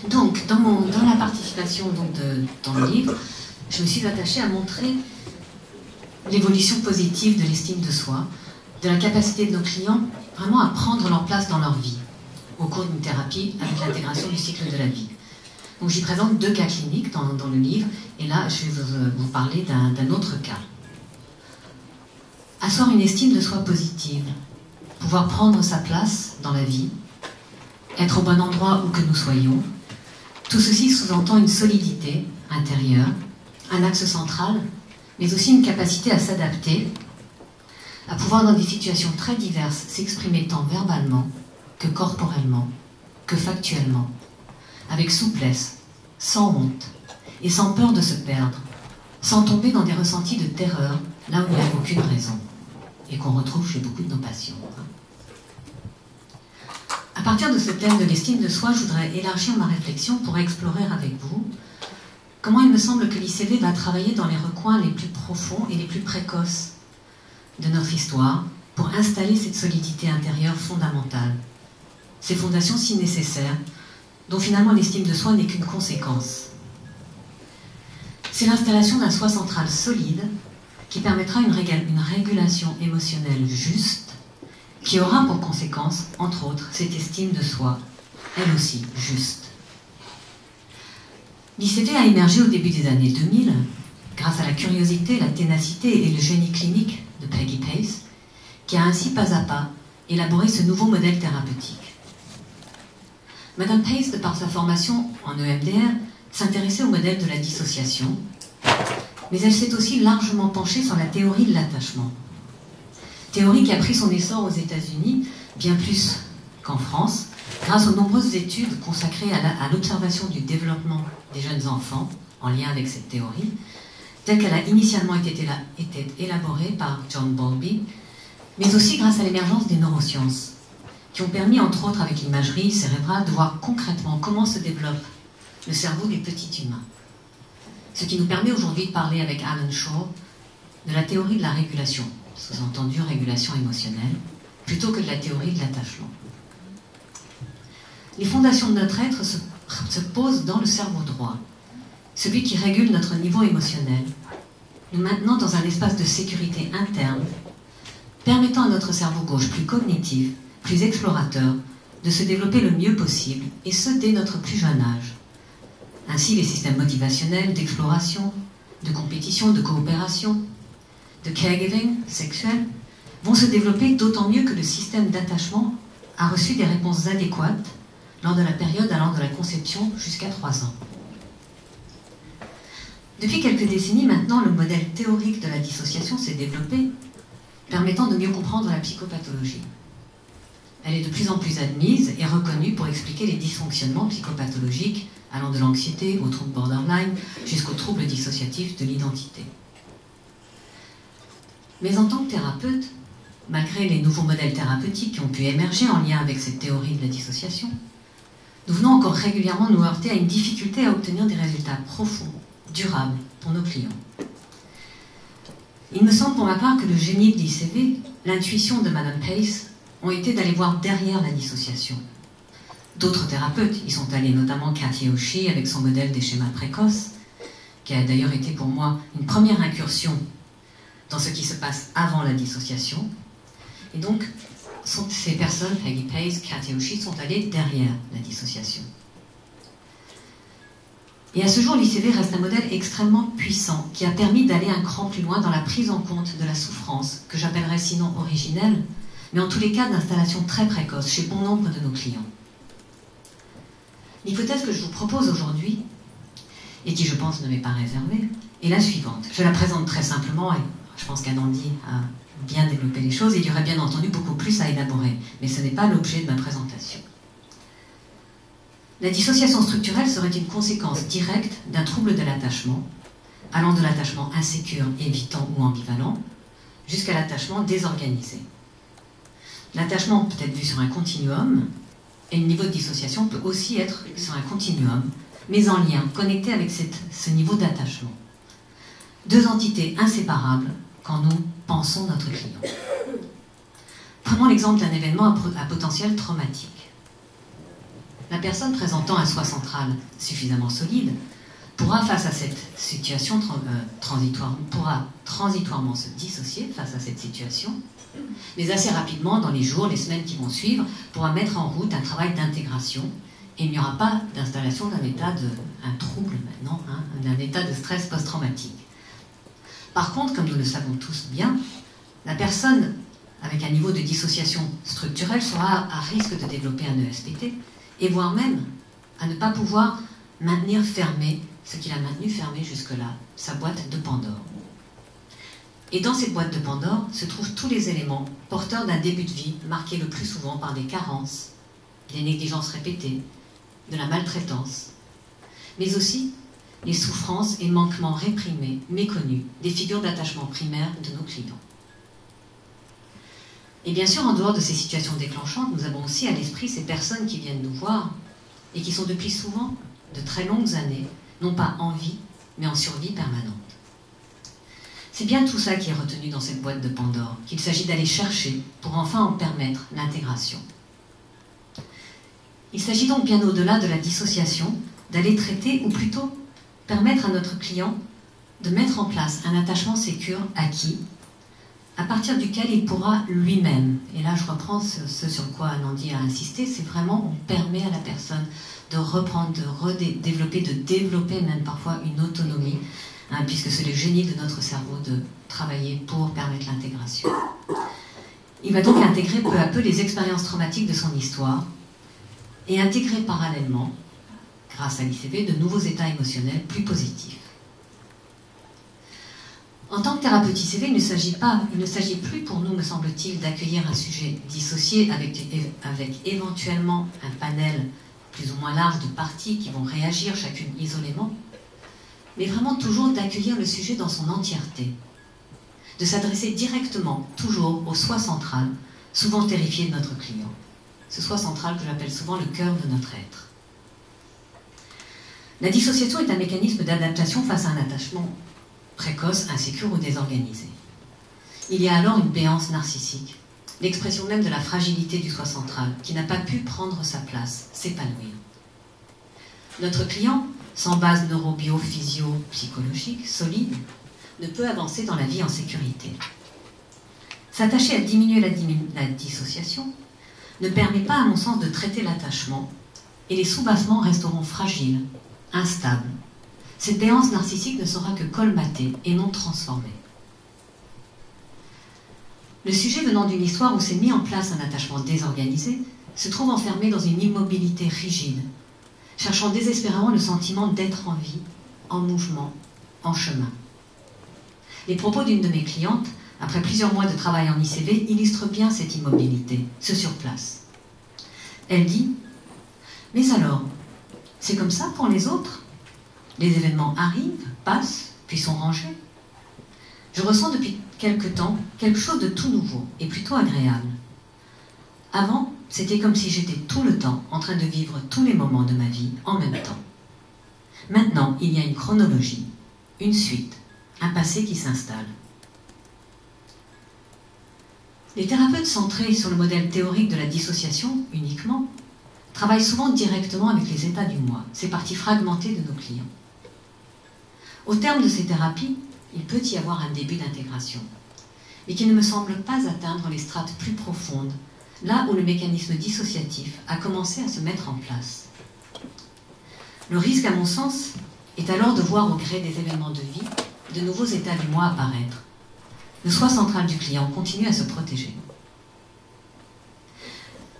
Donc, dans la participation dans le livre, je me suis attachée à montrer l'évolution positive de l'estime de soi, de la capacité de nos clients vraiment à prendre leur place dans leur vie, au cours d'une thérapie avec l'intégration du cycle de la vie. Donc j'y présente 2 cas cliniques dans le livre, et là je vais vous parler d'un autre cas. Asseoir une estime de soi positive, pouvoir prendre sa place dans la vie, être au bon endroit où que nous soyons, tout ceci sous-entend une solidité intérieure, un axe central, mais aussi une capacité à s'adapter, à pouvoir dans des situations très diverses s'exprimer tant verbalement que corporellement, que factuellement, avec souplesse, sans honte et sans peur de se perdre, sans tomber dans des ressentis de terreur là où il n'y a aucune raison, et qu'on retrouve chez beaucoup de nos patients. À partir de ce thème de l'estime de soi, je voudrais élargir ma réflexion pour explorer avec vous comment il me semble que l'ICV va travailler dans les recoins les plus profonds et les plus précoces de notre histoire pour installer cette solidité intérieure fondamentale, ces fondations si nécessaires dont finalement l'estime de soi n'est qu'une conséquence. C'est l'installation d'un soi central solide qui permettra une régulation émotionnelle juste, qui aura pour conséquence, entre autres, cette estime de soi, elle aussi juste. L'ICV a émergé au début des années 2000, grâce à la curiosité, la ténacité et le génie clinique de Peggy Pace, qui a ainsi pas à pas élaboré ce nouveau modèle thérapeutique. Madame Pace, de par sa formation en EMDR, s'intéressait au modèle de la dissociation, mais elle s'est aussi largement penchée sur la théorie de l'attachement. Théorie qui a pris son essor aux États-Unis, bien plus qu'en France, grâce aux nombreuses études consacrées à l'observation du développement des jeunes enfants, en lien avec cette théorie, telle qu'elle a initialement été élaborée par John Bowlby, mais aussi grâce à l'émergence des neurosciences, qui ont permis, entre autres avec l'imagerie cérébrale, de voir concrètement comment se développe le cerveau des petits humains. Ce qui nous permet aujourd'hui de parler avec Alan Shaw de la théorie de la régulation, sous-entendu régulation émotionnelle, plutôt que de la théorie de l'attachement. Les fondations de notre être se posent dans le cerveau droit, celui qui régule notre niveau émotionnel, nous maintenant dans un espace de sécurité interne, permettant à notre cerveau gauche plus cognitif, plus explorateur, de se développer le mieux possible, et ce dès notre plus jeune âge. Ainsi, les systèmes motivationnels, d'exploration, de compétition, de coopération, de caregiving sexuel, vont se développer d'autant mieux que le système d'attachement a reçu des réponses adéquates lors de la période allant de la conception jusqu'à 3 ans. Depuis quelques décennies maintenant, le modèle théorique de la dissociation s'est développé, permettant de mieux comprendre la psychopathologie. Elle est de plus en plus admise et reconnue pour expliquer les dysfonctionnements psychopathologiques allant de l'anxiété au trouble borderline jusqu'aux troubles dissociatifs de l'identité. Mais en tant que thérapeute, malgré les nouveaux modèles thérapeutiques qui ont pu émerger en lien avec cette théorie de la dissociation, nous venons encore régulièrement nous heurter à une difficulté à obtenir des résultats profonds, durables pour nos clients. Il me semble pour ma part que le génie de l'ICV, l'intuition de Madame Pace, ont été d'aller voir derrière la dissociation. D'autres thérapeutes y sont allés, notamment Kathy Oshie avec son modèle des schémas précoces, qui a d'ailleurs été pour moi une première incursion dans ce qui se passe avant la dissociation. Et donc, ces personnes, Peggy Pace, Kathy Oshie, sont allées derrière la dissociation. Et à ce jour, l'ICV reste un modèle extrêmement puissant qui a permis d'aller un cran plus loin dans la prise en compte de la souffrance, que j'appellerais sinon originelle, mais en tous les cas d'installation très précoce chez bon nombre de nos clients. L'hypothèse que je vous propose aujourd'hui, et qui je pense ne m'est pas réservée, est la suivante. Je la présente très simplement, et je pense qu'Anandi a bien développé les choses, et il y aurait bien entendu beaucoup plus à élaborer, mais ce n'est pas l'objet de ma présentation. La dissociation structurelle serait une conséquence directe d'un trouble de l'attachement, allant de l'attachement insécure, évitant ou ambivalent, jusqu'à l'attachement désorganisé. L'attachement peut être vu sur un continuum, et le niveau de dissociation peut aussi être sur un continuum, mais en lien, connecté avec ce niveau d'attachement. 2 entités inséparables quand nous pensons notre client. Prenons l'exemple d'un événement à potentiel traumatique. la personne présentant un soi central suffisamment solide pourra, face à cette situation pourra transitoirement se dissocier face à cette situation, mais assez rapidement, dans les jours, les semaines qui vont suivre, pourra mettre en route un travail d'intégration, et il n'y aura pas d'installation d'un état un trouble maintenant, d'un état de stress post-traumatique. Par contre, comme nous le savons tous bien, la personne avec un niveau de dissociation structurelle sera à risque de développer un ESPT, et voire même à ne pas pouvoir maintenir fermé ce qu'il a maintenu fermé jusque-là, sa boîte de Pandore. Et dans cette boîte de Pandore se trouvent tous les éléments porteurs d'un début de vie marqué le plus souvent par des carences, des négligences répétées, de la maltraitance, mais aussi les souffrances et manquements réprimés, méconnus, des figures d'attachement primaires de nos clients. Et bien sûr, en dehors de ces situations déclenchantes, nous avons aussi à l'esprit ces personnes qui viennent nous voir et qui sont depuis souvent de très longues années, non pas en vie, mais en survie permanente. C'est bien tout ça qui est retenu dans cette boîte de Pandore, qu'il s'agit d'aller chercher pour enfin en permettre l'intégration. Il s'agit donc bien au-delà de la dissociation, d'aller traiter, ou plutôt permettre à notre client de mettre en place un attachement sécure acquis, à partir duquel il pourra lui-même, et là je reprends ce sur quoi Nandi a insisté, c'est vraiment, on permet à la personne de reprendre, de développer même parfois une autonomie, puisque c'est le génie de notre cerveau de travailler pour permettre l'intégration. Il va donc intégrer peu à peu les expériences traumatiques de son histoire et intégrer parallèlement, grâce à l'ICV, de nouveaux états émotionnels plus positifs. En tant que thérapeute ICV, il ne s'agit plus pour nous, me semble-t-il, d'accueillir un sujet dissocié avec éventuellement un panel plus ou moins large de parties qui vont réagir chacune isolément, mais vraiment toujours d'accueillir le sujet dans son entièreté, de s'adresser directement, toujours, au soi central, souvent terrifié de notre client. Ce soi central que j'appelle souvent le cœur de notre être. La dissociation est un mécanisme d'adaptation face à un attachement précoce, insécure ou désorganisé. Il y a alors une béance narcissique, l'expression même de la fragilité du soi central, qui n'a pas pu prendre sa place, s'épanouir. Notre client, sans base neuro-bio-physio-psychologique solide, ne peut avancer dans la vie en sécurité. S'attacher à diminuer la dissociation ne permet pas, à mon sens, de traiter l'attachement, et les sous-bassements resteront fragiles, instables. Cette béance narcissique ne sera que colmatée et non transformée. Le sujet venant d'une histoire où s'est mis en place un attachement désorganisé se trouve enfermé dans une immobilité rigide, cherchant désespérément le sentiment d'être en vie, en mouvement, en chemin. Les propos d'une de mes clientes, après plusieurs mois de travail en ICV, illustrent bien cette immobilité, ce surplace. Elle dit « Mais alors, c'est comme ça pour les autres ? Les événements arrivent, passent, puis sont rangés. Je ressens depuis quelque temps quelque chose de tout nouveau et plutôt agréable. Avant, c'était comme si j'étais tout le temps en train de vivre tous les moments de ma vie en même temps. Maintenant, il y a une chronologie, une suite, un passé qui s'installe. » Les thérapeutes centrés sur le modèle théorique de la dissociation uniquement travaillent souvent directement avec les états du moi, ces parties fragmentées de nos clients. Au terme de ces thérapies, il peut y avoir un début d'intégration, mais qui ne me semble pas atteindre les strates plus profondes, là où le mécanisme dissociatif a commencé à se mettre en place. Le risque, à mon sens, est alors de voir au gré des événements de vie de nouveaux états du moi apparaître. Le soi central du client continue à se protéger.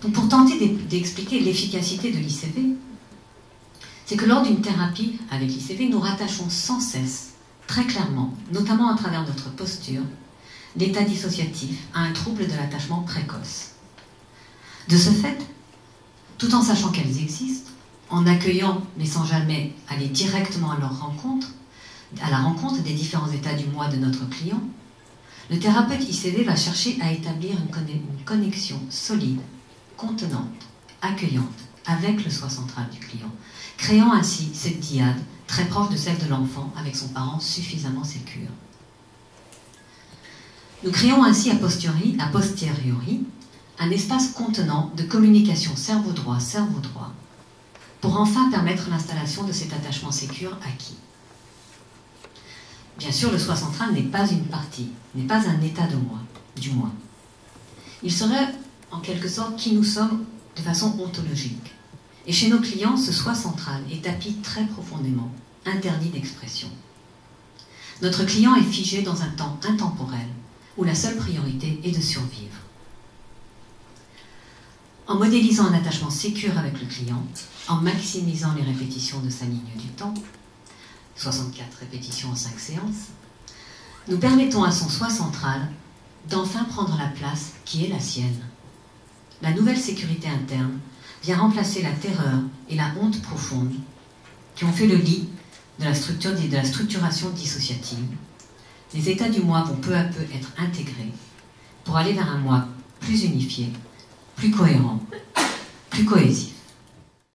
Donc pour tenter d'expliquer l'efficacité de l'ICV, c'est que lors d'une thérapie avec l'ICV, nous rattachons sans cesse, très clairement, notamment à travers notre posture, l'état dissociatif à un trouble de l'attachement précoce. De ce fait, tout en sachant qu'elles existent, en accueillant mais sans jamais aller directement à leur rencontre, à la rencontre des différents états du moi de notre client, le thérapeute ICV va chercher à établir une connexion solide, contenante, accueillante avec le soi central du client, créant ainsi cette dyade très proche de celle de l'enfant avec son parent suffisamment sécure. Nous créons ainsi a posteriori un espace contenant de communication cerveau droit, pour enfin permettre l'installation de cet attachement sécure acquis. Bien sûr, le soi central n'est pas une partie, n'est pas un état de moi, du moi. Il serait en quelque sorte qui nous sommes de façon ontologique. Et chez nos clients, ce soi central est tapi très profondément, interdit d'expression. Notre client est figé dans un temps intemporel, où la seule priorité est de survivre. En modélisant un attachement sécure avec le client, en maximisant les répétitions de sa ligne du temps, 64 répétitions en 5 séances, nous permettons à son soi central d'enfin prendre la place qui est la sienne. La nouvelle sécurité interne vient remplacer la terreur et la honte profonde qui ont fait le lit de la structuration dissociative. Les états du moi vont peu à peu être intégrés pour aller vers un moi plus unifié, plus cohérent, plus cohésif.